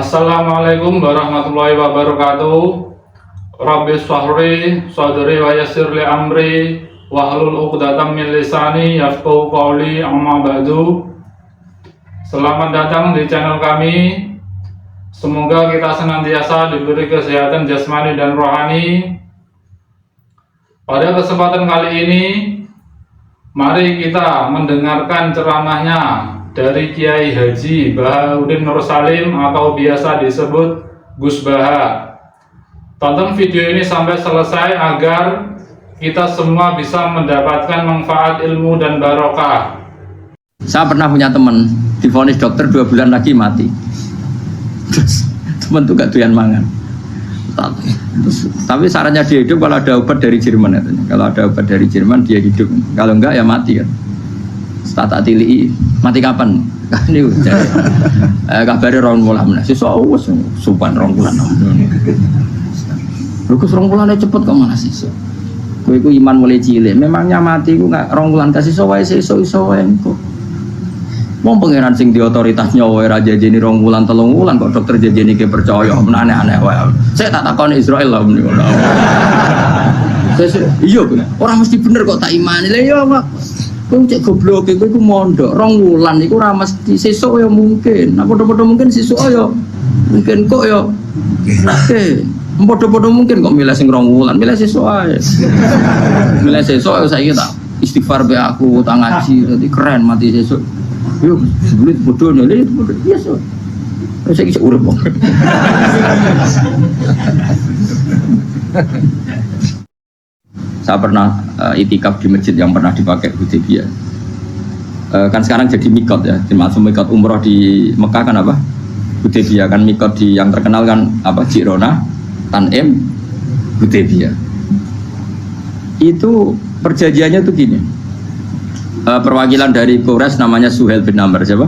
Assalamualaikum warahmatullahi wabarakatuh. Rabbi shrahli sadri wa yassir li amri wahlul 'uqdatam min lisani yafqahu qawli, amma ba'du. Selamat datang di channel kami. Semoga kita senantiasa diberi kesehatan jasmani dan rohani. Pada kesempatan kali ini, mari kita mendengarkan ceramahnya dari Kiai Haji Bahauddin Nur Salim atau biasa disebut Gus Baha. Tonton video ini sampai selesai agar kita semua bisa mendapatkan manfaat ilmu dan barokah. Saya pernah punya teman divonis dokter 2 bulan lagi mati. Terus teman tuh gak doyan mangan. Tapi sarannya dia hidup kalau ada obat dari Jerman katanya. Kalau ada obat dari Jerman dia hidup. Kalau enggak ya mati kan. Tata tili mati kapan? Ini kabari rong mulam. Sesuk wis supan rong bulan. Lho kus rong bulane cepet kok malah sesuk. Kowe iku iman mulai cilik. Memangnya mati iku enggak rong bulan kasih wae sesuk iso wae engko. Wong pangeran sing di otoritas nyawa ora jajeni rong bulan 3 bulan kok dokter jajeni ke percaya men aneh-aneh wae. Saya tak takoni Israel lah meniku. Iya ora mesti bener kok tak imani. Lah iya Pak. Kowe cek goblok kowe iku mondok 2 wulan iku ora mesti sesuk ya mungkin. Nah padha-padha mungkin sesuk ya mungkin kok ya. Oke. Padha-padha mungkin kok milih sing 2 wulan, milih sesuk ae. Milih sesuk saiki tak istighfar be aku tak ngaji dadi keren mati sesuk. Yo sebelum bodoh nih biasa. Saiki iso urip kok. Saya pernah itikaf di masjid yang pernah dipakai Hudaybiyah. Kan sekarang jadi mikot ya, termasuk mikot umroh di Mekah kan apa? Hudaybiyah kan mikot di yang terkenal kan apa? Jirona, Tanim, Hudaybiyah. Itu perjanjiannya tuh gini. Perwakilan dari Quraisy namanya Suhail bin Amr, siapa?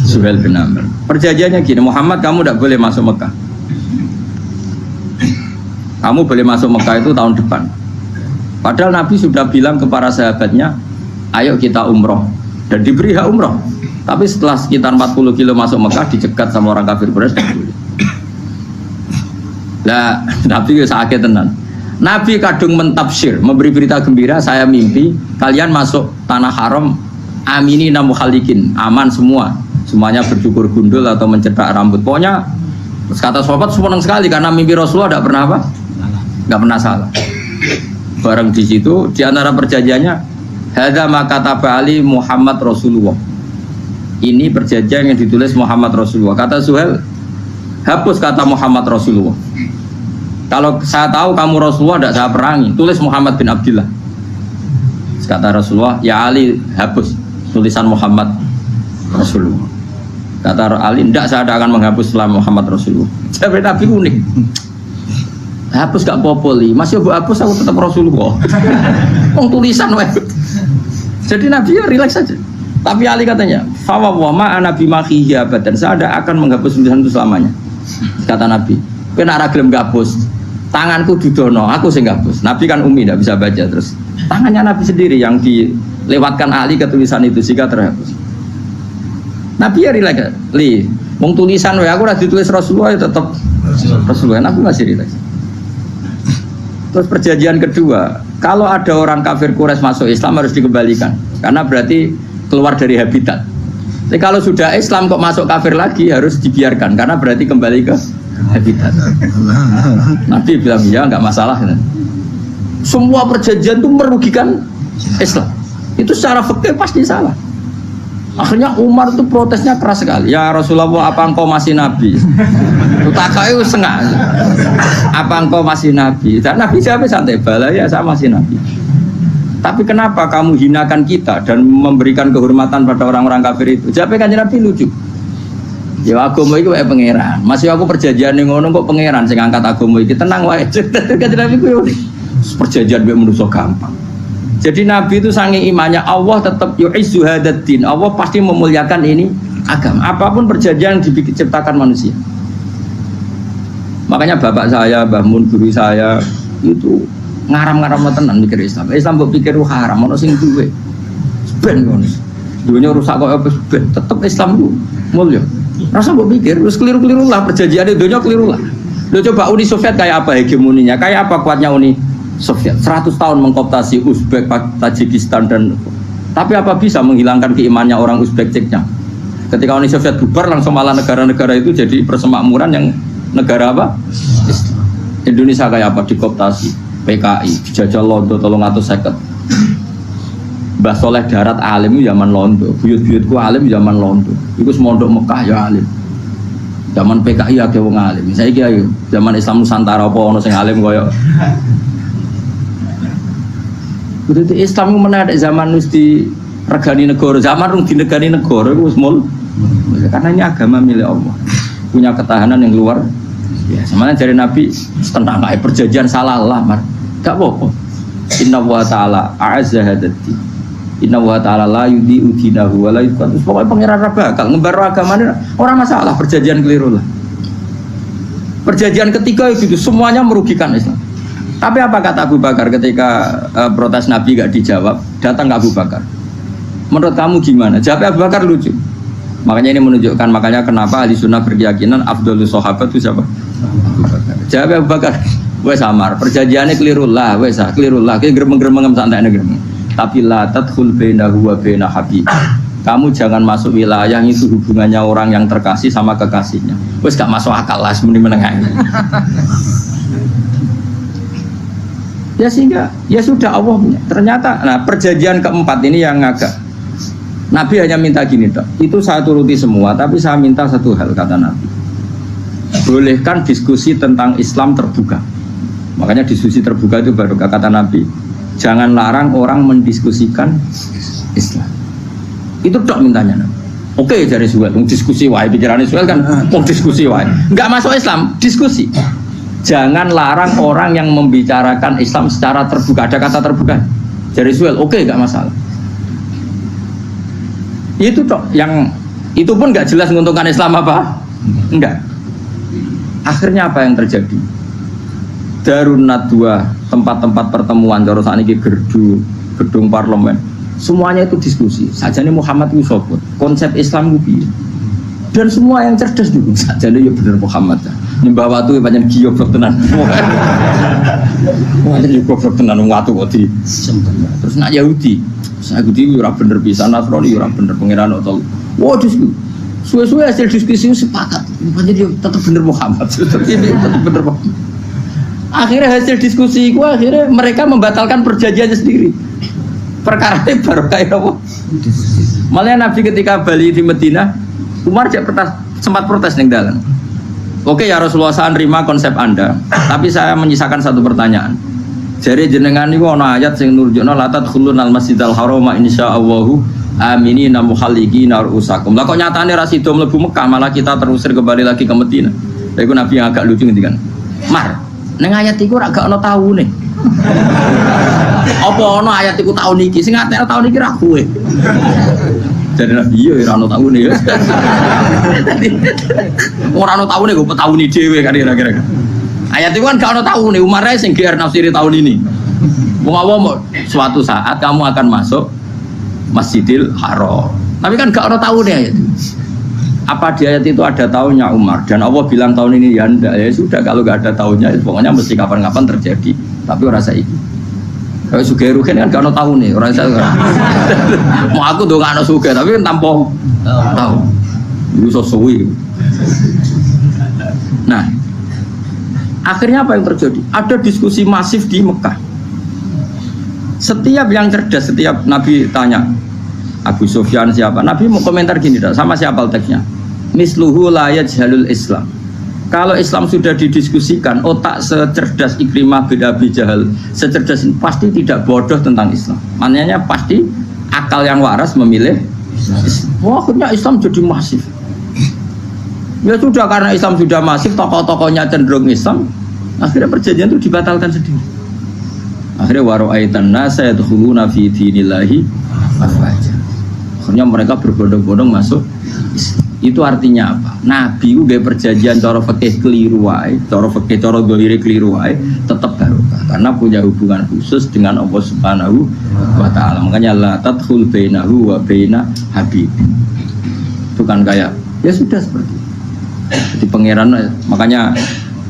Suhail bin Amr. Perjanjiannya gini, Muhammad kamu tidak boleh masuk Mekah. Kamu boleh masuk Mekah itu tahun depan. Padahal Nabi sudah bilang ke para sahabatnya, ayo kita umroh dan diberi hak umroh. Tapi setelah sekitar 40 kilo masuk Mekah dicegat sama orang kafir Quraisy. Lah Nabi sakit tenan. Nabi kadung mentafsir, memberi berita gembira, saya mimpi kalian masuk tanah haram aminina mukhalikin, aman semua. Semuanya bercukur gundul atau mencetak rambut. Pokoknya kata sahabat senang sekali karena mimpi Rasulullah tidak pernah apa? Enggak pernah salah. Bareng di situ di antara perjanjiannya hadza ma kataba ali Muhammad Rasulullah. Ini perjanjian yang ditulis Muhammad Rasulullah. Kata Suhail, hapus kata Muhammad Rasulullah. Kalau saya tahu kamu Rasulullah tidak saya perangi, tulis Muhammad bin Abdullah. Kata Rasulullah, ya Ali hapus tulisan Muhammad Rasulullah. Kata Ali, tidak saya tidak akan menghapus setelah Muhammad Rasulullah. Jadi Nabi unik. Hapus gak popoli, masih aku hapus aku tetap Rasulullah. Tulisan wae. Jadi Nabi ya relax saja. Tapi Ali katanya, fa wa ma ana bi makhihi abadan. Saya tidak akan menghapus tulisan itu selamanya. Kata Nabi, kowe nek ora gelem hapus, tanganku didono, aku sing hapus. Nabi kan umi tidak bisa baca terus. Tangannya Nabi sendiri yang dilewatkan Ali ke tulisan itu sehingga terhapus. Nabi ya relax. Wong tulisan wae aku ora ditulis Rasulullah ya tetap Rasulullah. Nabi masih relax. Terus perjanjian kedua, kalau ada orang kafir Quraisy masuk Islam harus dikembalikan, karena berarti keluar dari habitat. Tapi kalau sudah Islam kok masuk kafir lagi harus dibiarkan, karena berarti kembali ke habitat. Nabi bilang ya nggak masalah. Semua perjanjian itu merugikan Islam. Itu secara fikih pasti salah. Akhirnya Umar itu protesnya keras sekali. Ya Rasulullah, apa engkau masih Nabi? Takai setengah. Apa engkau masih Nabi? Dan Nabi siapa santai bala ya saya masih Nabi. Tapi kenapa kamu hinakan kita dan memberikan kehormatan pada orang-orang kafir itu? Siapa kan Nabi lucu. Ya agama itu kayak pangeran. Masih aku perjanjian yang ngono kok pangeran sing angkat agama iki tenang wae. Kan Nabi ku perjanjian mek manusa gampang. Jadi Nabi itu saking imannya Allah tetap yu'izzu hadaddin. Allah pasti memuliakan ini agama. Apapun perjanjian yang diciptakan manusia. Makanya bapak saya, Mbah Mun guru saya itu ngaram-ngaram tenan mikir Islam. Islam mbok pikir haram, ono sing duwe. Ben ngono. Dunya rusak kok ben tetep Islam ku mulya. Rasa mbok pikir, terus keliru-keliru lah perjanjian dunia keliru lah. Lo coba Uni Soviet kayak apa hegemoninya, kayak apa kuatnya Uni Soviet? 100 tahun mengkooptasi Uzbek, Tajikistan dan tapi apa bisa menghilangkan keimannya orang Uzbek Ceknya? Ketika Uni Soviet bubar langsung malah negara-negara itu jadi persemakmuran yang negara apa? Indonesia kayak apa dikooptasi PKI, dijajah Londo 350. Mbah Soleh Darat alim zaman Londo, buyut-buyutku alim zaman Londo. Iku semondok Mekah ya alim. Zaman PKI akeh wong alim. Saiki ayo zaman Islam Nusantara apa ono sing alim koyo. Kudu Islam ku menawa zaman wis di regani negara, zaman rung dinegani negara iku wis mul. Karena ini agama milik Allah. Punya ketahanan yang luar biasa. Sebenarnya dari Nabi tentang perjanjian salah lah, Mar. Gak apa-apa. Inna wa ta'ala a'azza hadati. Inna wa ta'ala la yudhi'u dinahu wa la yudhi'u. Pokoknya pangeran bakal ngembar agamanya orang masalah perjanjian keliru lah. Perjanjian ketiga itu semuanya merugikan Islam. Tapi apa kata Abu Bakar ketika protes Nabi gak dijawab, datang ke Abu Bakar. Menurut kamu gimana? Jawab Abu Bakar lucu. Makanya ini menunjukkan makanya kenapa ahli sunnah berkeyakinan afdhalus sahabat itu siapa? Abu Bakar. Jawab Abu Bakar. Wes samar, perjanjiannya keliru lah, wes keliru lah. Kayak gremeng-gremeng santai gremeng. Tapi la tadkhul bainahu wa baina habib. Kamu jangan masuk wilayah itu hubungannya orang yang terkasih sama kekasihnya. Wes gak masuk akal lah sebenarnya menengah. Ya sehingga ya sudah Allah punya. Ternyata nah perjanjian keempat ini yang agak Nabi hanya minta gini dok. Itu saya turuti semua, tapi saya minta satu hal kata Nabi. Bolehkan diskusi tentang Islam terbuka. Makanya diskusi terbuka itu baru kata Nabi. Jangan larang orang mendiskusikan Islam. Itu dok mintanya. Oke dari Suhail, diskusi wae pikirannya Suhail kan, mau diskusi wae. Enggak masuk Islam, diskusi. Jangan larang orang yang membicarakan Islam secara terbuka. Ada kata terbuka. Dari Suhail, oke enggak masalah. Itu dok, yang itu pun enggak jelas menguntungkan Islam apa? Enggak. Akhirnya apa yang terjadi? Darun Nadwa, tempat-tempat pertemuan cara sakniki gedung parlemen. Semuanya itu diskusi. Sajane Muhammad itu sapa? Konsep Islam ku piye? Dan semua yang cerdas dulu sajane ya bener Muhammad. Nyembah watu pancen giyoblok tenan. Pancen giyoblok tenan watu kok di. Terus nak Yahudi ora bener pisan, Nasrani ora bener pangeran atau. Wah diskusi. Suwe-suwe hasil diskusi sepakat. Pancen dia tetap bener Muhammad. Tetap bener Muhammad. Akhirnya hasil diskusi itu akhirnya mereka membatalkan perjanjiannya sendiri. Perkara ini baru kayak apa? Malah Nabi ketika Bali di Medina, Umar sempat protes ning dalan. Oke ya Rasulullah, saya nerima konsep Anda, tapi saya menyisakan satu pertanyaan. Jadi jenengan niku ana ayat sing nurjukna la tadkhulunal masjidal harama insyaallahu aminina muhalliqina ru'usakum. Lah kok nyatane ra sida mlebu Mekah, malah kita terusir kembali lagi ke Medina. Lha iku Nabi yang agak lucu ngendikan. Mar, ning ayat iku ora gak ana taune. Apa ana ayat iku taun iki? Sing ngatene taun iki ra kowe. Jadi iya ora ana taune ya. Ora ana taune kok taune dhewe kira-kira. Ayat itu kan gak ana taune, Umar ae sing GR nafsiri tahun ini. Wong suatu saat kamu akan masuk Masjidil Haram. Tapi kan gak ana taune ayat itu. Apa di ayat itu ada tahunnya Umar dan Allah bilang tahun ini ya enggak, ya sudah kalau gak ada tahunnya ya pokoknya mesti kapan-kapan terjadi, tapi ora saiki. Kayak sugih rugen kan gak ono tahune, ora iso. Mau aku ndok gak ono sugih tapi kan tanpa tahu. Iso suwi. Nah, akhirnya apa yang terjadi? Ada diskusi masif di Mekah. Setiap yang cerdas, setiap Nabi tanya Abu Sufyan siapa? Nabi mau komentar gini dah, sama siapa teksnya? Misluhu la yajhalul Islam. Kalau Islam sudah didiskusikan, otak secerdas Ikrimah bin Abi Jahal, secerdas ini pasti tidak bodoh tentang Islam. Maknanya pasti akal yang waras memilih Islam. Wah, akhirnya Islam jadi masif. Ya sudah, karena Islam sudah masif, tokoh-tokohnya cenderung Islam, akhirnya perjanjian itu dibatalkan sendiri. Akhirnya waro'aitan nasa yadkhuluna fi dinillahi afwaja. Akhirnya mereka berbondong-bondong masuk Islam. Itu artinya apa? Nabi udah perjanjian cara fikih keliru wae, cara fikih cara dzahir keliru wae, tetap barokah karena punya hubungan khusus dengan Allah Subhanahu wa taala. Makanya la tadkhul bainahu wa baina habib. Itu kan kayak Ya sudah seperti itu. Jadi pangeran, makanya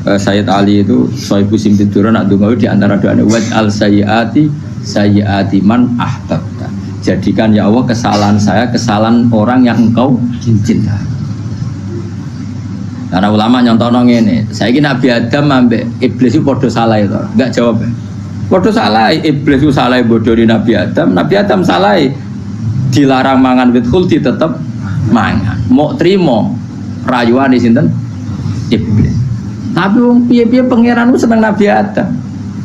Sayyid Ali itu Sohibu Simtiduran Adungawi di antara doanya waj'al sayyiati man ahbabta. Jadikan ya Allah kesalahan saya kesalahan orang yang engkau cinta. Karena ulama nyontono ngene, saiki Nabi Adam ambek iblis itu padha salah itu. Enggak jawab. Padha salah, iblis itu salah bodoni Nabi Adam salah. Dilarang mangan wit khuldi tetep mangan. Mau trimo rayuane sinten? Iblis. Tapi wong piye-piye pangeran seneng Nabi Adam.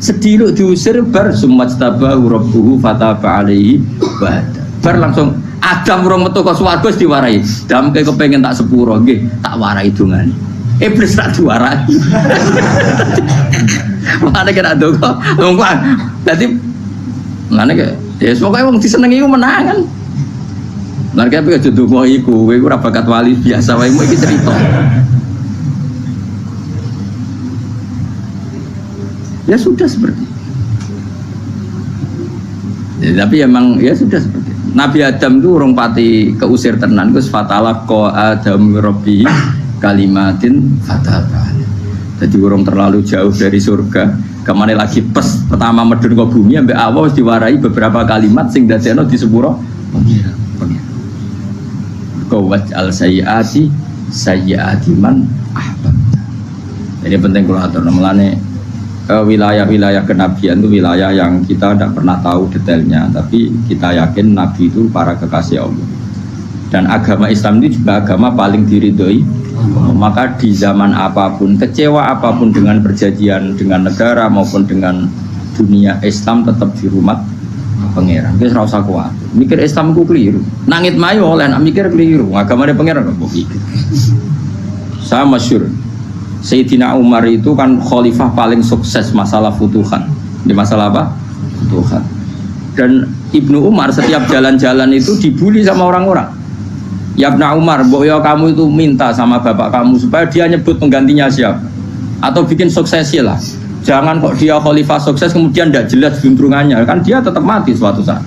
Sediluk diusir bar sumastabahu rabbuhu fataba alaihi wa bar langsung Adam urung metu kok swarga wis diwarai. Damke kepengin tak sepuro nggih, tak warai dongane. Iblis tak diwarai. Mane kena donga. Wong kuwi dadi mane ke ya pokoke wong disenengi iku menangan. Lan kaya aja donga iku, kowe ora bakat wali biasa wae iki cerita. Ya sudah seperti itu. Ya, tapi emang ya sudah seperti itu. Nabi Adam itu urung pati keusir tenan Gus fatalaqa Adam rabbi kalimatin fataba. Jadi urung terlalu jauh dari surga. Kemana lagi pes pertama medun ke bumi ambek Allah wis diwarai beberapa kalimat sing dadekno di sepuro pengira. Qawat al sayyiati man ahbab. Jadi penting kalau atur namanya wilayah-wilayah kenabian itu wilayah yang kita tidak pernah tahu detailnya, tapi kita yakin Nabi itu para kekasih Allah. Dan agama Islam ini juga agama paling diridhoi. Maka di zaman apapun, kecewa apapun dengan perjanjian dengan negara maupun dengan dunia, Islam tetap di rumah pangeran. Kita rasa kuat. Mikir Islam ku keliru. Nangit mayo oleh nak mikir keliru. Agama dia pangeran kok mikir. Saya masyhur. Sayyidina Umar itu kan khalifah paling sukses masalah futuhan. Di masalah apa? Futuhan. Dan Ibnu Umar setiap jalan-jalan itu dibully sama orang-orang. Ya Ibnu Umar, mbok ya kamu itu minta sama bapak kamu supaya dia nyebut penggantinya siapa. Atau bikin suksesi lah. Jangan kok dia khalifah sukses kemudian tidak jelas juntrungannya. Kan dia tetap mati suatu saat.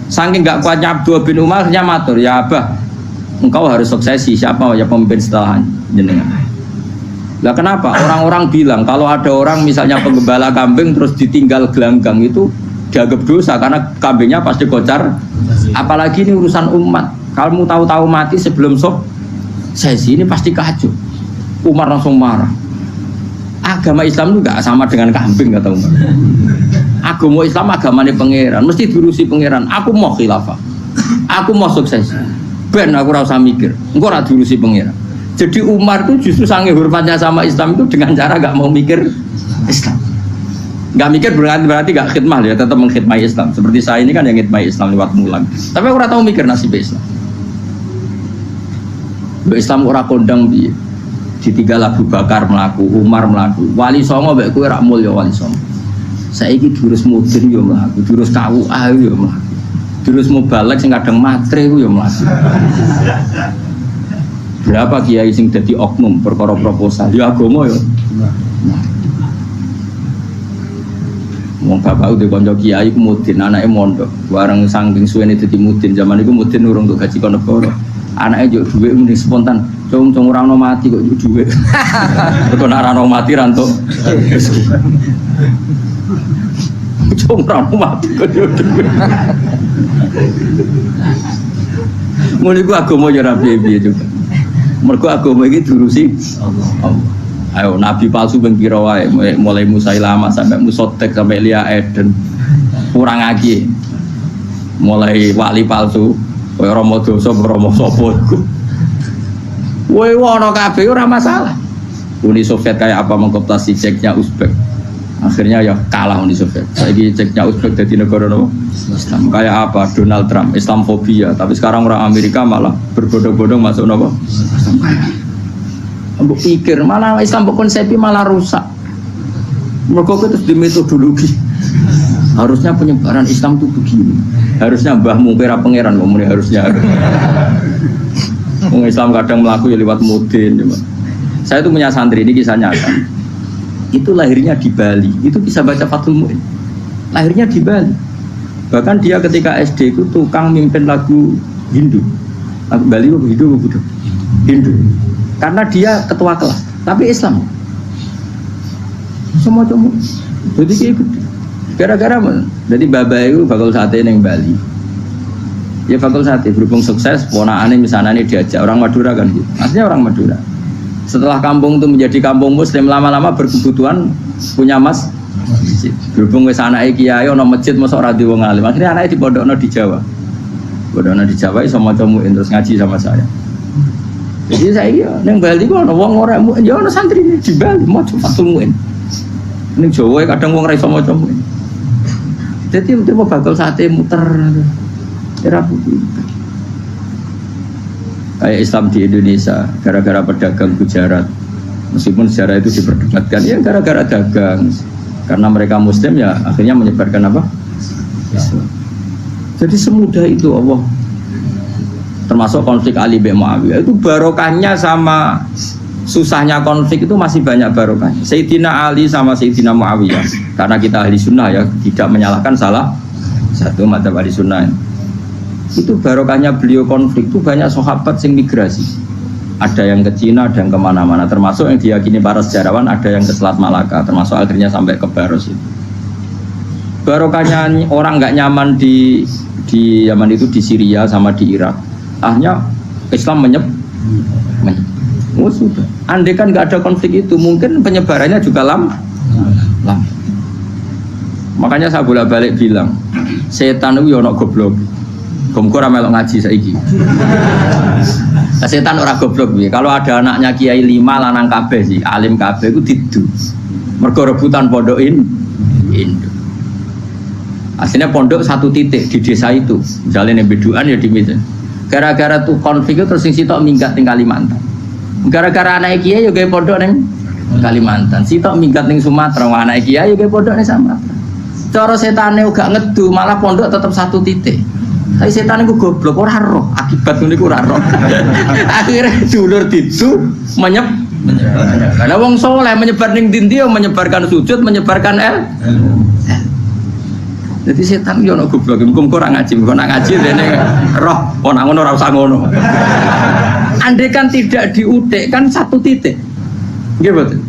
Saking gak kuatnya Abdullah bin Umar hanya matur, ya Abah, engkau harus suksesi. Siapa ya pemimpin setelah jenengan? Lah kenapa? Orang-orang bilang kalau ada orang misalnya penggembala kambing terus ditinggal gelanggang itu dianggap dosa karena kambingnya pasti kocar. Apalagi ini urusan umat. Kamu tahu-tahu mati sebelum sesi ini pasti kacau. Umar langsung marah. Agama Islam itu enggak sama dengan kambing kata Umar. Agama Islam agamanya pangeran, mesti diurusi pangeran. Aku mau khilafah. Aku mau sukses. Ben aku ora usah mikir. Engko ora diurusi pangeran. Jadi Umar itu justru sangat hormatnya sama Islam itu dengan cara gak mau mikir Islam. Gak mikir berarti gak khidmah ya, tetap mengkhidmati Islam. Seperti saya ini kan yang khidmati Islam lewat mulang. Tapi aku tahu mikir nasib Islam. Islam ora kondang piye. Ditinggal Abu Bakar melaku, Umar melaku, Wali Songo mbek kowe rak mulya Wali Songo. Saiki durus mudin yo mlaku, durus KUA yo mlaku. Durus mubalek sing kadang matre ku yo mlaku. Berapa kiai sing dadi oknum perkara proposal ya agama ya. Wong bapak udah kanca kiai ku mudin anake mondok. Bareng saking suwene dadi mudin zaman iku mudin urung untuk gaji kon negara. Anake yo dhuwit mending spontan. Cung ora ono mati kok yo dhuwit. Kok ora ono mati ra entuk. Cung ora ono mati kok yo dhuwit. Ngono iku agama yo ra piye-piye juga. Mergo agama iki diurusi Allah. Ayo nabi palsu ben pira wae mulai Musailamah sampai Musotek sampai Lia Eden kurang lagi. Mulai wali palsu kaya Rama Dosa Rama sapa iku. Kowe ono kabeh ora masalah. Uni Soviet kayak apa mengkooptasi Ceknya Uzbek. Akhirnya ya kalah Uni Soviet. Saiki Ceknya Uzbek dadi negara nopo? Islam. Kayak apa Donald Trump, Islamfobia, tapi sekarang orang Amerika malah berbondong-bondong masuk nopo? Islam kaya. Mbok pikir malah Islam konsepi malah rusak. Mergo terus di metodologi. Harusnya penyebaran Islam itu begini. Harusnya mbahmu kira pangeran ngomongnya harusnya. Wong Islam kadang melaku ya lewat mudin. Saya itu punya santri ini kisah nyata. Itu lahirnya di Bali. Itu bisa baca Fathul Mu'in. Lahirnya di Bali. Bahkan dia ketika SD itu tukang mimpin lagu Hindu. Bali Hindu Buddha. Hindu. Karena dia ketua kelas, tapi Islam. Semua cuma. Jadi kayak gitu. Gara-gara jadi babah itu bakal sate neng Bali. Ya bakal sate berhubung sukses, ponakane misalnya ini diajak orang Madura kan gitu. Artinya orang Madura. Setelah kampung itu menjadi kampung Muslim, lama-lama berkebutuhan punya masjid. Berhubung wis anake kiai ana masjid mosok ora di wong alim. Akhirnya anake dipondokno di Jawa. Pondokno di Jawa iso maca muin terus ngaji sama saya. Jadi saya neng Bali kok ana wong ora muin, ya ana santri di Bali maca fatul muin. Ning Jawa kadang wong ora iso maca muin. Jadi mesti bakal sate muter. Era putih. Kayak Islam di Indonesia gara-gara pedagang Gujarat, meskipun sejarah itu diperdebatkan ya gara-gara dagang, karena mereka Muslim ya akhirnya menyebarkan apa? Islam. Jadi semudah itu Allah. Termasuk konflik Ali bin Muawiyah itu barokahnya sama susahnya konflik itu masih banyak barokahnya. Sayyidina Ali sama Sayyidina Muawiyah, karena kita ahli sunnah ya tidak menyalahkan salah satu madzhab ahli sunnah. Itu barokahnya beliau konflik itu banyak sahabat yang migrasi, ada yang ke Cina, ada yang kemana-mana, termasuk yang diyakini para sejarawan ada yang ke Selat Malaka, termasuk akhirnya sampai ke Baros itu. Barokahnya orang nggak nyaman di Yaman itu, di Syria sama di Irak, akhirnya Islam oh sudah, andai kan nggak ada konflik itu mungkin penyebarannya juga lama. Makanya saya bolak-balik bilang setan itu ono goblok. Gomko ora melok ngaji saiki. Setan ora goblok piye. Kalau ada anaknya kiai 5 lanang kabeh sih, alim kabeh iku didu. Mergo rebutan pondokin Indo. Aslinya pondok satu titik di desa itu. Misalnya ning Beduan ya di Medan. Gara-gara tuh konflik itu terus sing sitok minggat ning Kalimantan. Gara-gara anak kiai yo gawe pondok ning Kalimantan. Sitok minggat ning Sumatera, anak kiai yo gawe pondok ning Sumatera. Cara setane gak ngedu, malah pondok tetap satu titik. Tapi setan itu goblok, ora roh, akibat ini ora roh. Akhirnya dulur ditu menyebar. Karena wong soleh menyebar ning dindi, menyebarkan sujud, menyebarkan Jadi setan yo ono goblok, muga ora ngaji, muga nak ngaji dene roh, ana ngono ora usah ngono. Andai kan tidak diutik kan satu titik. Nggih betul.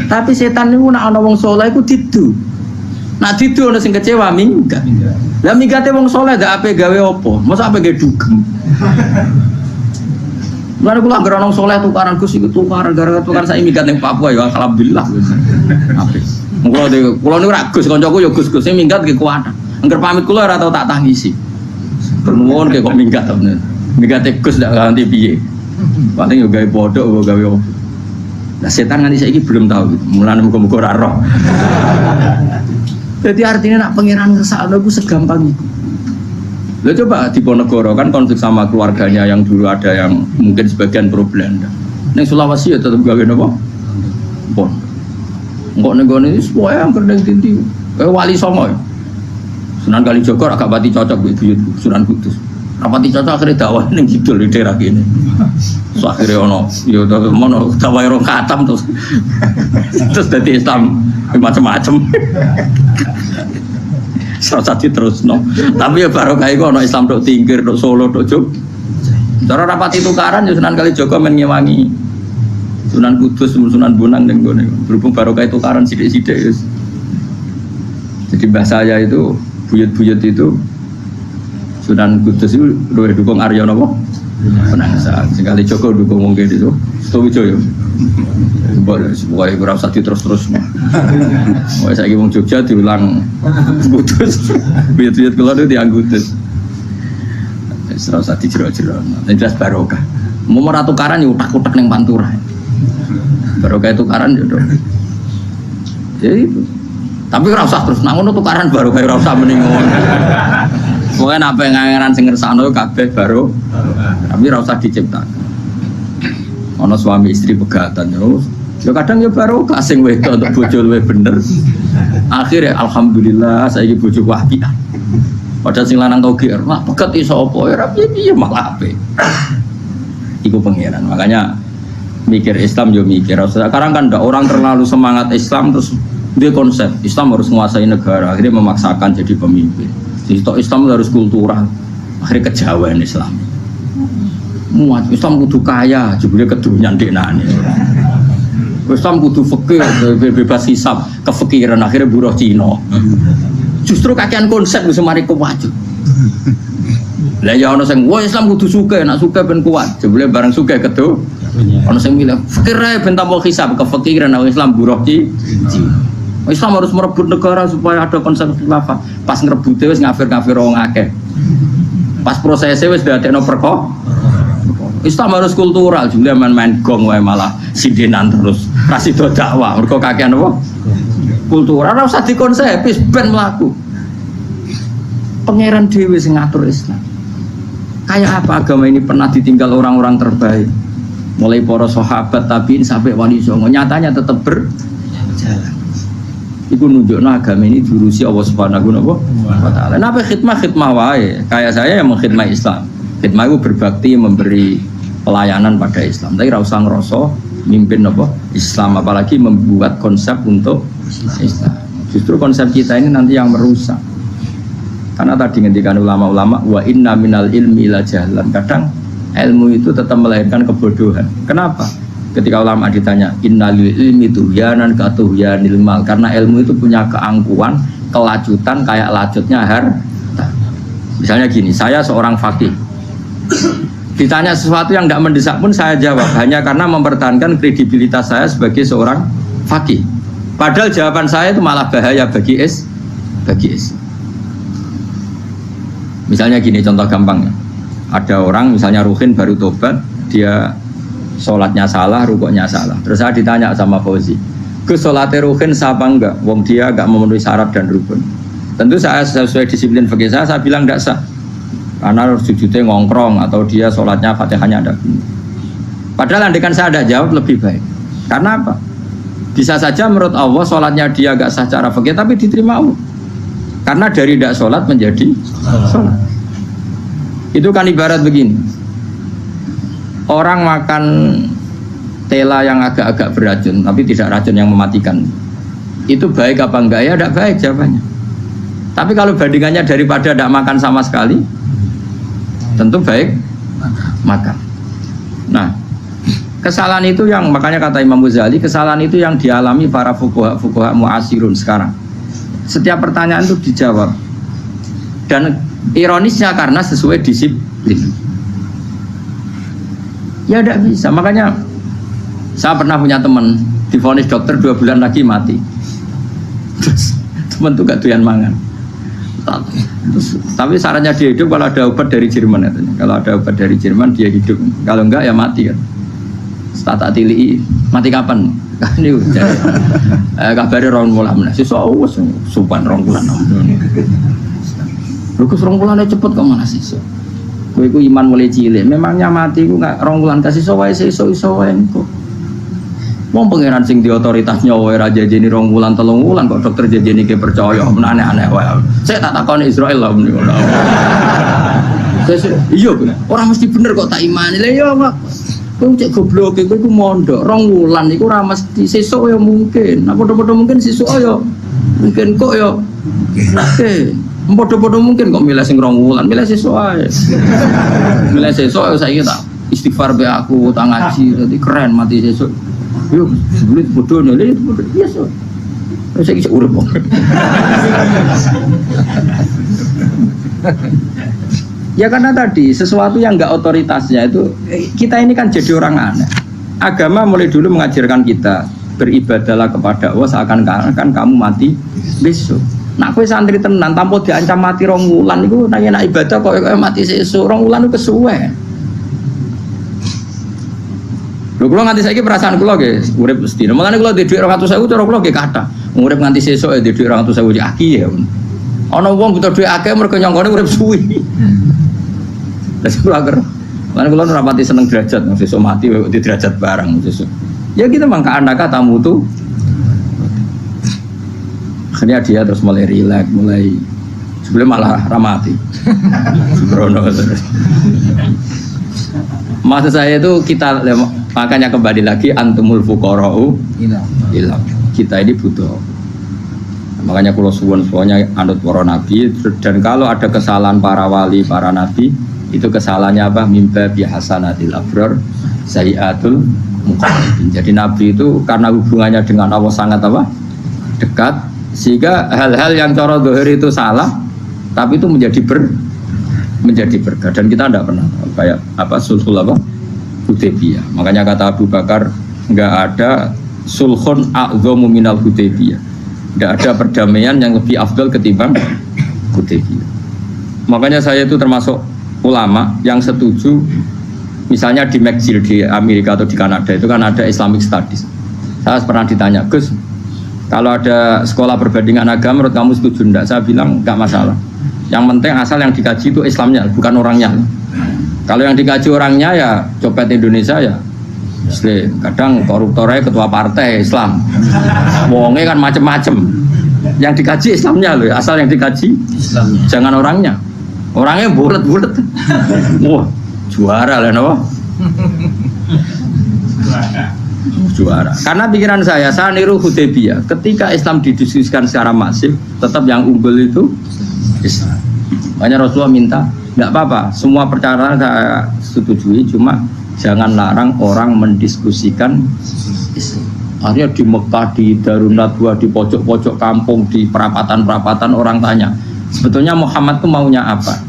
Tapi setan niku nek ana wong soleh iku didu. Nak didu ana sing kecewa minggat. Lah mingate wong soleh ndak ape gawe apa? Masa ape gawe dugem. Lan kula anggere ana wong soleh tukaran Gus iku tukaran gara-gara tukaran sak minggat ning Papua ya alhamdulillah. Apik. Kula niku ra Gus kancaku ya Gus-gus sing minggat nggih kuat. Angger pamit kula ora tau tak tangisi. Nuwun kok minggat to. Mingate Gus ndak ganti piye. Paling yo gawe pondok gawe apa. Lah setan nganti saiki belum tahu gitu. Mulane muga-muga ora roh. Jadi artinya nak pangeran ngersakno iku segampang itu. Lah coba di Ponegoro kan konflik sama keluarganya yang dulu ada yang mungkin sebagian pro Belanda. Ning Sulawesi ya tetep gawe napa? Pon. Engko ning gone iki semuanya yang kerdeng tinti. Wali Songo. Sunan Kalijaga agak pati cocok mbek buyut Sunan Kudus. Rapati cocok akhirnya dakwah ning kidul di daerah kene. So akhirnya ono ya mono dakwah rong khatam terus dadi Islam macam-macam. Satu terus no. Tapi ya barokah iku ono Islam tok Tingkir, tok Solo, tok Jogja. Cara rapati tukaran ya Sunan Kalijaga men ngewangi Sunan Kudus, Sunan Bonang ning gone. Berhubung barokah tukaran sithik-sithik ya. Jadi bahasa saya itu buyut-buyut itu Sunan Kudus itu luwih dukung Arya napa? Penangsaan. Sing Kalijaga dukung wong kene itu. Sutowijoyo. Pokoknya ora usah terus-terus. Wah saiki wong Jogja diulang Kudus. Buyut-buyut kula niku dianggutus. Wis ora usah dijero-jero. Nek jelas barokah. Momor tukaran yo utak-utak ning Pantura. Barokah tukaran yo to. Jadi itu. Tapi ora usah terus nang ngono tukaran barokah ora usah mending ngono. Pokoke nek pengangeran sing ngersakno kabeh baru. Tapi ora usah diciptakan. Ana suami istri pegatan yo. Ya kadang ya barokah sing wedok untuk bojo luwih bener. Akhirnya alhamdulillah saiki bojoku apik. Padahal sing lanang tau GR, wah pegat iso apa ya piye malah apik. Iku pangeran. Makanya mikir Islam yo mikir. Sekarang kan ndak orang terlalu semangat Islam terus dia konsep Islam harus menguasai negara, akhirnya memaksakan jadi pemimpin. Jadi Islam harus kultural, akhirnya kejauhan Islam. Muat Islam kudu kaya, jebule kedunyan deknane. Islam kudu fakir, bebas hisab, kefikiran akhirnya buruh Cina. Justru kakean konsep wis mari kewajib. Lah ya ana sing wah Islam kudu sugih, nek sugih ben kuat. Jebule bareng sugih kedu. Ana sing milih fakir ae ben tambah hisab, kefikiran Islam buruh Cina. Islam harus merebut negara supaya ada konsep khilafah. Pas ngrebute wis ngafir-ngafir wong akeh. Pas prosesnya wis dadekno perkara. Islam harus kultural, juga main-main gong wae malah sindinan terus. Kasih do dakwah, mergo kakean apa? Kultural ora usah dikonsepis ben mlaku. Pangeran dhewe sing ngatur Islam. Kayak apa agama ini pernah ditinggal orang-orang terbaik? Mulai para sahabat tabi'in sampai wali songo, nyatanya tetap berjalan. Iku nunjukno agama ini diurusi Allah Subhanahu wa taala. Napa khidmah wae? Kayak saya yang mengkhidmah Islam. Khidmah itu berbakti memberi pelayanan pada Islam. Tapi ora usah ngrasa mimpin apa Islam, apalagi membuat konsep untuk Islam. Justru konsep kita ini nanti yang merusak. Karena tadi ngendikan ulama-ulama wa inna minal ilmi la jahlan. Kadang ilmu itu tetap melahirkan kebodohan. Kenapa? Ketika ulama ditanya innalil ilmi tuhyanan katuhyanil mal, karena ilmu itu punya keangkuhan, kelajutan kayak lajutnya harta. Misalnya gini, saya seorang faqih. Ditanya sesuatu yang tidak mendesak pun saya jawab hanya karena mempertahankan kredibilitas saya sebagai seorang faqih. Padahal jawaban saya itu malah bahaya bagi Islam. Misalnya gini contoh gampangnya. Ada orang misalnya Ruhin baru tobat, dia sholatnya salah, rukuknya salah. Terus saya ditanya sama Fauzi, ke sholatnya Ruhin sah apa enggak? Wong dia enggak memenuhi syarat dan rukun. Tentu saya sesuai disiplin fikih saya bilang enggak sah. Karena sujudnya ngongkrong atau dia sholatnya fatihahnya ada. Padahal andekan saya ada jawab lebih baik. Karena apa? Bisa saja menurut Allah sholatnya dia enggak sah secara fikih tapi diterima Allah. Karena dari tidak sholat menjadi sholat. Itu kan ibarat begini. Orang makan tela yang agak-agak beracun tapi tidak racun yang mematikan. Itu baik apa enggak? Ya tidak baik jawabannya. Tapi kalau bandingannya daripada tidak makan sama sekali, tentu baik makan. Nah, kesalahan itu yang makanya kata Imam Ghazali, kesalahan itu yang dialami para fuqaha mu'asirun sekarang. Setiap pertanyaan itu dijawab. Dan ironisnya karena sesuai disiplin. Ya tidak bisa. Makanya saya pernah punya teman divonis dokter 2 bulan lagi mati. Terus teman itu gak doyan mangan. Tapi sarannya dia hidup kalau ada obat dari Jerman katanya. Kalau ada obat dari Jerman dia hidup. Kalau enggak ya mati kan. Stata tili mati kapan? Kan ini kabare rong wulan. Sesuk wis supan rong wulan. Lho kus rong wulane cepet kok malah sesuk. Kowe iku iman mulai cilik. Memangnya mati iku enggak rong wulan kasih iso wae sesuk iso wae engko. Wong pangeran sing di otoritas nyawa ora jajeni 2 wulan 3 wulan kok dokter jajeni ke percaya men aneh-aneh wae. Saya tak takoni Israel lah menika. Iya ora mesti bener kok tak imani. Lah iya Pak. Kowe cek goblok kowe iku mondok 2 wulan iku ora mesti sesuk ya mungkin. Nah padha-padha mungkin sesuk ya mungkin kok ya. Oke. Padha-padha mungkin kok milih sing 2 wulan, milih sesuk ae. Milih sesuk saiki tak istighfar be aku tak ngaji dadi keren mati sesuk. Yo sebelum bodoh nih, biasa. Saya kisah urip. Ya karena tadi sesuatu yang enggak otoritasnya itu kita ini kan jadi orang aneh. Agama mulai dulu mengajarkan kita beribadahlah kepada Allah seakan-akan kamu mati besok. Nak kowe santri tenan tanpa diancam mati 2 wulan iku nanya nak ibadah kok mati sesuk 2 wulan itu kesuwe. Lho kula nganti saiki perasaan kula nggih urip mesti. Mulane kula ndek dhuwit 200.000 cara kula nggih kathah. Urip nganti sesuk ndek dhuwit 200.000 aki ya. Ana wong butuh dhuwit akeh mergo nyangkone urip suwi. Lah kula ger. Mulane kula ora pati seneng derajat, sesuk mati kok di derajat barang sesuk. Ya kita mangka anaka tamu tuh. Akhirnya dia terus mulai rileks, mulai sebelum malah ramati. Sembrono terus. Maksud saya itu kita makanya kembali lagi antumul fuqara'u ilam. Kita ini butuh. Makanya kalau suwun semuanya anut para nabi dan kalau ada kesalahan para wali, para nabi Itu kesalahannya apa? Mimba bihasanatil abrar sayyiatul muqarrabin. Jadi Nabi itu karena hubungannya dengan Allah sangat apa? Dekat, sehingga hal-hal yang cara zahir itu salah tapi itu menjadi berkah. Dan kita tidak pernah kayak apa sulhul apa Hudaybiyah. Makanya kata Abu Bakar, enggak ada sulhun a'dhamu minal Hudaybiyah. Enggak ada perdamaian yang lebih afdal ketimbang Hudaybiyah. Makanya saya itu termasuk ulama yang setuju, misalnya di McGill di Amerika atau di Kanada itu kan ada Islamic Studies. Saya pernah ditanya, Gus, kalau ada sekolah perbandingan agama menurut kamu setuju enggak? Saya bilang enggak masalah. Yang penting asal yang dikaji itu Islamnya, bukan orangnya. Kalau yang dikaji orangnya ya copet Indonesia ya Muslim. Kadang koruptornya ketua partai Islam. Wongnya kan macem-macem. Yang dikaji Islamnya loh, asal yang dikaji Islamnya. Jangan orangnya. Orangnya bulet-bulet. Wah, juara lah no. Juara. Karena pikiran saya niru Hudaybiyah. Ketika Islam didiskusikan secara masif, tetap yang unggul itu Islam. Makanya Rasulullah minta, nggak apa-apa, semua perkara saya setujui, cuma jangan larang orang mendiskusikan Islam. Akhirnya di Mekah, di Darun Nadwa, di pojok-pojok kampung, di perapatan-perapatan orang tanya, sebetulnya Muhammad itu maunya apa?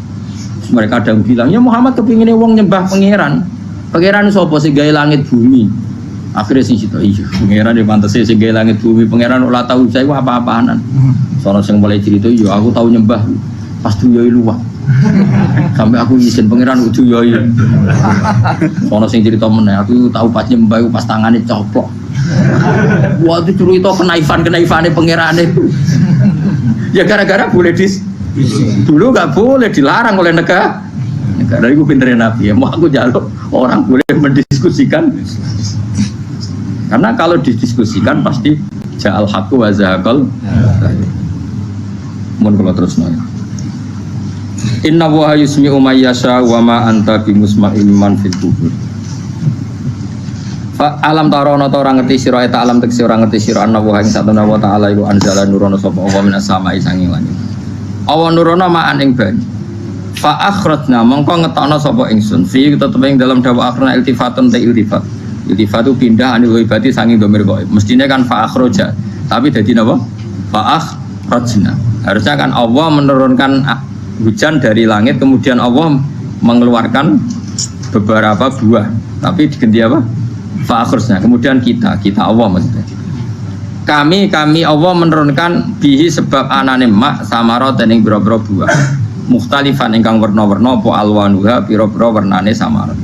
Mereka ada yang bilang, ya Muhammad kepinginnya wong nyembah pangeran. Pangeran sapa sing gawe langit bumi. Akhirnya sing cita iya, pangeran di pantas sing gawe langit bumi, pangeran ora tahu saya apa-apaanan. Sono sing mulai cerita, iya aku tahu nyembah pas duyoi luwak. Sampai aku izin pangeran kudu yoi. Sono sing cerita meneh, aku tahu pas nyembah pas tangane coplok. Wah itu cerita kenaifan-kenaifane pangerane. Ya gara-gara boleh dulu nggak boleh dilarang oleh negara itu pinterin Nabi ya. Mau aku jaluk orang boleh mendiskusikan, karena kalau didiskusikan pasti ja'al haqqu wa zahaqal. Mohon kalau terus nanya. Inna wa yusmi'u may yasha wa ma anta bimusma'in man fil qubur. Fa alam tarono ta ora ngerti sira eta alam tekse ora ngerti sira anna wa ing satuna wa ta'ala iku anzala nurono sapa Allah minas sama'i sanging langit. Awan nurono ma'an ing banyu. Fa akhrajna mongko ngetokno sapa ingsun fi tetep ing dalam dawa akhirna iltifatun ta iltifat. Iltifat itu pindah anil ghaibati sanging dhamir ghaib. Mestine kan fa akhraja, tapi dadi napa? Fa akhrajna. Harusnya kan Allah menurunkan hujan dari langit, kemudian Allah mengeluarkan beberapa buah, tapi diganti apa? Fa akhrajna. Kemudian kita Allah maksudnya. Kami Allah menurunkan bihi sebab anane mak samarat ning boro-boro buah. Mukhtalifan ingkang werna-werna apa alwanuha pira-pira wernane samarat.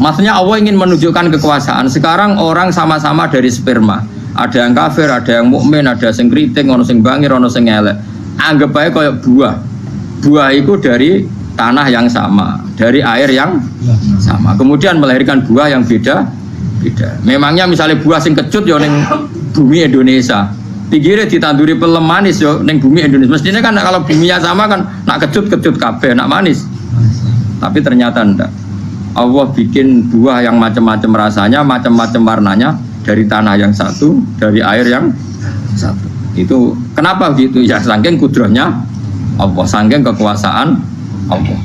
Maksudnya Allah ingin menunjukkan kekuasaan. Sekarang orang sama-sama dari sperma. Ada yang kafir, ada yang mukmin, ada sing kriting, ono sing bangir, ono sing elek. Anggap aja kayak buah. Buah itu dari tanah yang sama, dari air yang sama. Kemudian melahirkan buah yang beda. Memangnya misalnya buah sing kecut ya ning bumi Indonesia, pinggirnya ditanduri pelem manis yo ning bumi Indonesia. Mestinya kan kalau buminya sama kan nak kecut kabeh, nak manis. Tapi ternyata enggak. Allah bikin buah yang macam-macam rasanya, macam-macam warnanya dari tanah yang satu, dari air yang satu. Itu kenapa gitu? Ya saking kudrahnya Allah, saking kekuasaan Allah.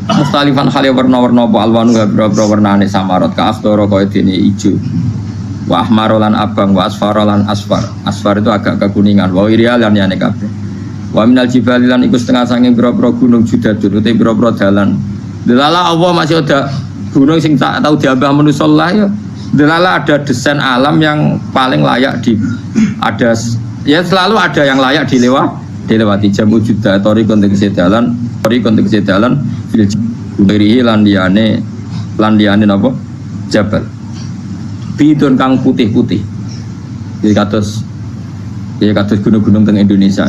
Mustalifan khali warna-warna apa alwanu berapa warnane samarat ka afdoro kaya dene ijo. Wa ahmarolan abang wa asfarolan asfar. Asfar itu agak kekuningan. Wa irialan yani kabeh. Wa minal jibalilan iku setengah sange boro-boro gunung judadun uti boro-boro dalan. Delala Allah masih ada gunung sing tak tahu diambah manusa lah ya. Delala ada desain alam yang paling layak ada ya selalu ada yang layak dilewati jamu juda tori konteks dalan Birihi landiane napa jabal bidon kang putih-putih jadi kados gunung-gunung teng Indonesia.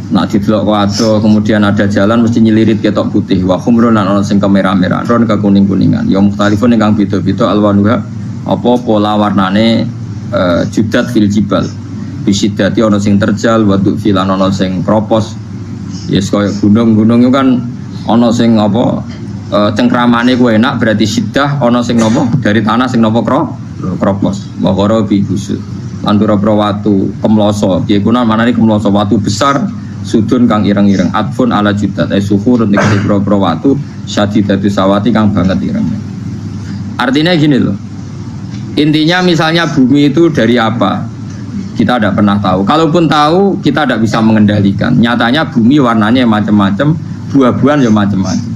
Nak didelok waduh kemudian ada jalan mesti nyelirit ketok putih wa khumrun lan ana sing kemerah-merah ron ke kuning-kuningan ya mukhtalifun ingkang beda-beda alwanuha apa pola warnane judat fil jibal bisidati ana sing terjal waduk filan ana sing kropos. Yes kaya gunung-gunung itu kan ana sing apa cengkramane ku enak berarti siddah, ana sing napa dari tanah sing napa kropos mahara bi busut lan pira-pira watu kemloso piye kuna manane kemloso watu besar sudun kang ireng-ireng atfun ala judat suhurun tegese boro-boro watu syadidatu sawati kang banget irengnya. Artinya gini loh, intinya misalnya bumi itu dari apa kita tidak pernah tahu, kalaupun tahu kita tidak bisa mengendalikan. Nyatanya bumi warnanya macam-macam, buah-buahan ya macam-macam.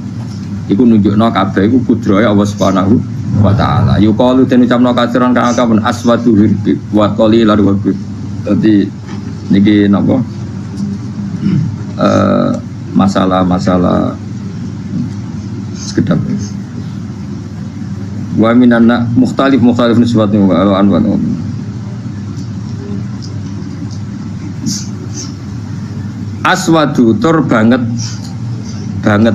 Iku nunjukno kabeh iku kudrahe Allah Subhanahu wa taala. Yuqalu den ucapno katsiran kang akeh aswadu hirbi wa qalil larwabi. Dadi niki napa? Masalah sekedap. Wa minan mukhtalif nisbatnya wa anwan. Aswadu tur banget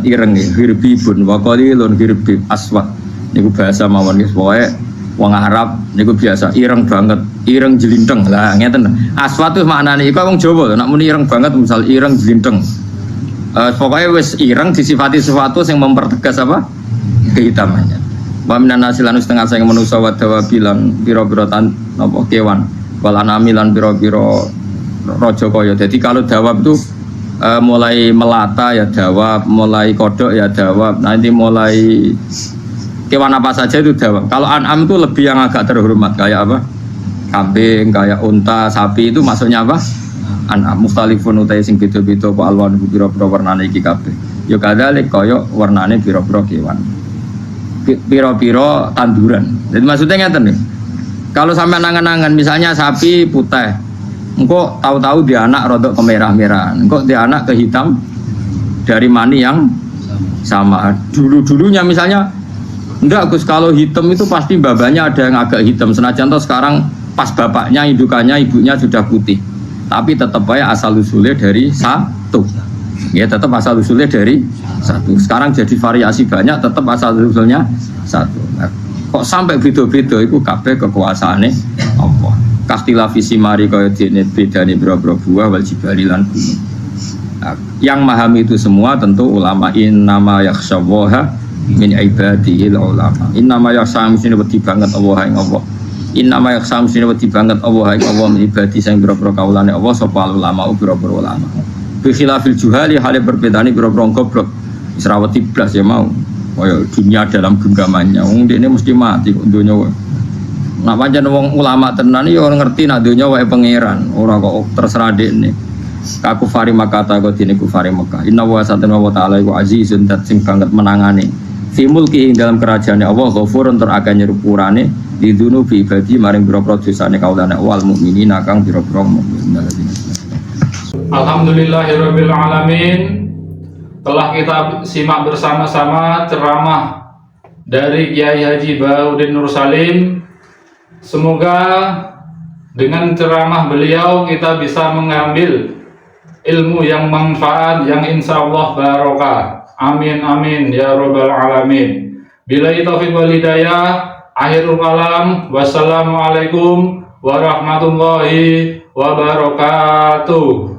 ireng ya, hirbibun wa qalilun hirbib aswad. Niku bahasa mawon wis pokoke wong Arab niku biasa ireng banget, ireng jelinteng. Lah ngeten. Aswad itu maknane iku wong Jawa, nek muni ireng banget misal ireng jelinteng. Pokoknya wis ireng disifati sesuatu yang mempertegas apa? Kehitamannya. Wa minan nasilan setengah sing manusa wa dawabilan pira-pira napa kewan. Wal anamilan pira-pira raja kaya. Jadi kalau dawab itu mulai melata ya dawab, mulai kodok ya dawab, nanti mulai kewan apa saja itu dawab. Kalau an'am itu lebih yang agak terhormat kayak apa? Kambing, kayak unta, sapi itu masuknya apa? An'am mukhtalifun utai sing beda-beda apa alwan pira-pira warnane iki kabeh. Ya kadzalik kaya warnane pira-pira kewan. Pira-pira tanduran. Jadi maksudnya ngeten nih. Kalau sampai nangan-nangan misalnya sapi putih, engkau tahu-tahu dia anak rodok kemerah-merahan, engkau dia anak kehitam dari mani yang sama. Dulu-dulunya misalnya enggak Gus, kalau hitam itu pasti babanya ada yang agak hitam. Senajan toh sekarang pas bapaknya, indukannya, ibunya sudah putih, tapi tetap aja asal usulnya dari satu. Ya tetap asal usulnya dari satu. Sekarang jadi variasi banyak, tetap asal usulnya satu. Nah, kok sampai beda-beda itu kabeh kekuasaane Allah. Kastilah visi mari kaya dene bedane boro-boro buah wal jibali lan gunung. Nah, yang memahami itu semua tentu ulama. Innama yakhsyallaha min ibadihil ulama. Innama yakhsam sine wedi banget Allah ing Allah. Innama yakhsam sine wedi banget Allah ing Allah min ibadi sing boro-boro kaulane Allah sapa ulama boro-boro ulama. Bi khilafil juhali hale berbedane boro-boro goblok. Wis rawati blas ya mau. Kaya dunia dalam genggamannya. Wong dekne mesti mati kok donya. Nah pancen wong ulama tenan ya ora ngerti nak donya wae pangeran, ora kok terserah dekne. Ka kufari makata kok dene kufari Mekah. Inna wa satana wa ta'ala iku azizun dat sing banget menangane. Fi mulki ing dalam kerajaane Allah ghafurun tur akeh nyepurane didunu bi ibadi maring boro-boro dosane kaulane wal mukminina kang boro-boro mukmin. Alhamdulillahirabbil alamin. Telah kita simak bersama-sama ceramah dari Kiai Haji Baudin Nur Salim. Semoga dengan ceramah beliau kita bisa mengambil ilmu yang manfaat, yang insya Allah barokah. Amin amin ya robbal alamin. Billahi taufiq wal hidayah. Akhirul kalam. Wassalamualaikum warahmatullahi wabarakatuh.